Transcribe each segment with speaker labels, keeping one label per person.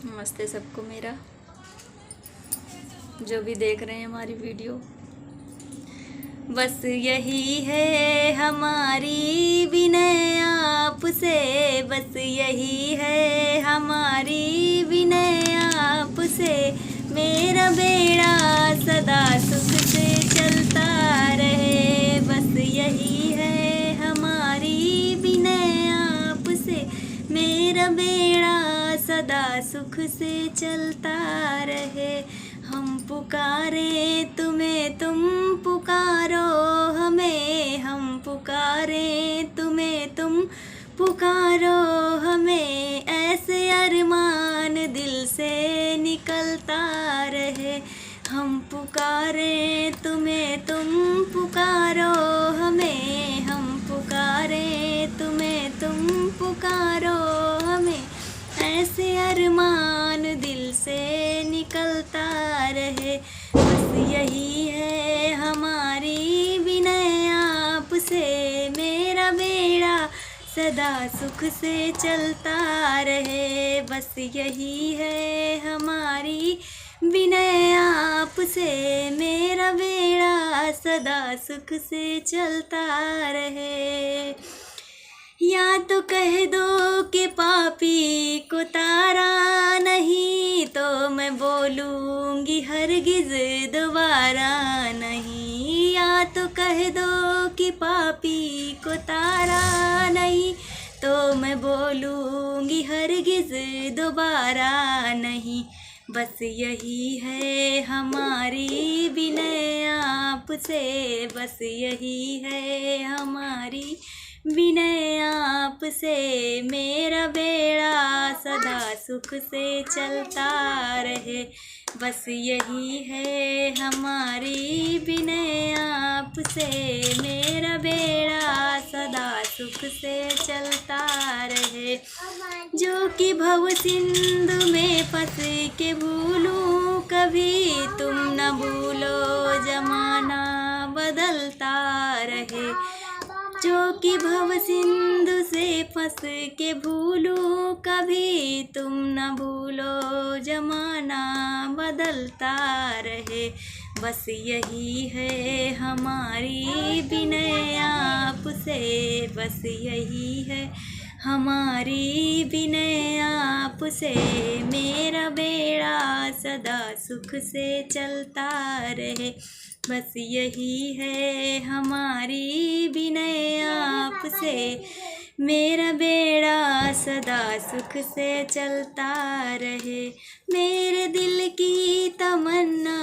Speaker 1: नमस्ते सबको मेरा, जो भी देख रहे हैं हमारी वीडियो। बस यही है हमारी विनय आपसे, बस यही है हमारी विनय आपसे। मेरा बेड़ा सदा सुख से चलता रहे, बस यही है हमारी विनय आपसे। मेरा बेड़ा सदा सुख से चलता रहे। हम पुकारे तुम्हें तुम पुकारो हमें, हम पुकारे तुम्हें तुम पुकारो हमें। ऐसे अरमान दिल से निकलता रहे। हम पुकारे तुम्हें तुम पुकारो हमें, हम पुकारे तुम्हें तुम पुकारो हमें। ऐसे अरमान दिल से निकलता रहे। बस यही है हमारी विनय आपसे। मेरा बेड़ा सदा सुख से चलता रहे, बस यही है हमारी विनय आपसे। मेरा बेड़ा सदा सुख से चलता रहे। या तो कह दो कि पापी को तारा नहीं, तो मैं बोलूँगी हरगिज़ दोबारा नहीं। या तो कह दो कि पापी को तारा नहीं, तो मैं बोलूँगी हरगिज़ दोबारा नहीं। बस यही है हमारी विनय आपसे, बस यही है हमारी विनय आपसे। मेरा बेड़ा सदा सुख से चलता रहे, बस यही है हमारी विनय आपसे। मेरा बेड़ा सदा सुख से चलता रहे। जो कि भव सिंधु में फंस के भूलूं कभी, तुम न भूलो जमाना बदलता रहे। जो कि भव सिंधु से फंस के भूलूं कभी, तुम न भूलो जमाना बदलता रहे। बस यही है हमारी विनय आपसे, बस यही है हमारी विनय आपसे। मेरा बेड़ा सदा सुख से चलता रहे, बस यही है हमारी विनय आपसे। मेरा बेड़ा सदा सुख से चलता रहे। मेरे दिल की तमन्ना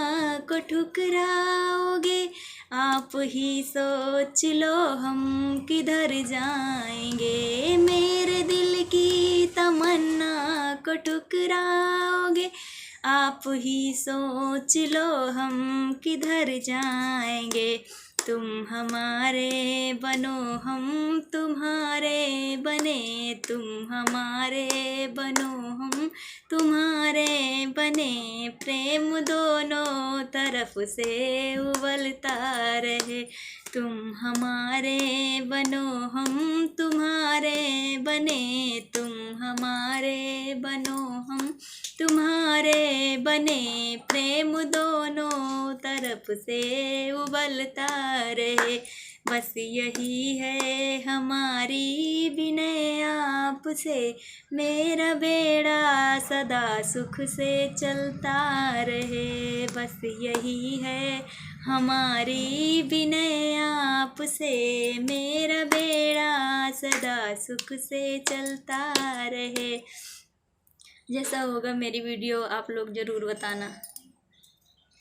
Speaker 1: को ठुकराओगे, आप ही सोच लो हम किधर जाएंगे। मेरे दिल की तमन्ना को ठुकराओगे, आप ही सोच लो हम किधर जाएंगे। तुम हमारे बनो हम तुम्हारे बने, तुम हमारे बनो हम तुम्हारे बने। प्रेम दोनों तरफ से उबलता रहे। तुम हमारे बनो हम तुम्हारे बने, तुम हमारे बनो हम तुम्हारे बने। प्रेम दोनों तरफ से उबलता रहे। बस यही है हमारी विनय आपसे। मेरा बेड़ा सदा सुख से चलता रहे, बस यही है हमारी विनय आपसे। मेरा बेड़ा सदा सुख से चलता रहे। जैसा होगा मेरी वीडियो आप लोग ज़रूर बताना।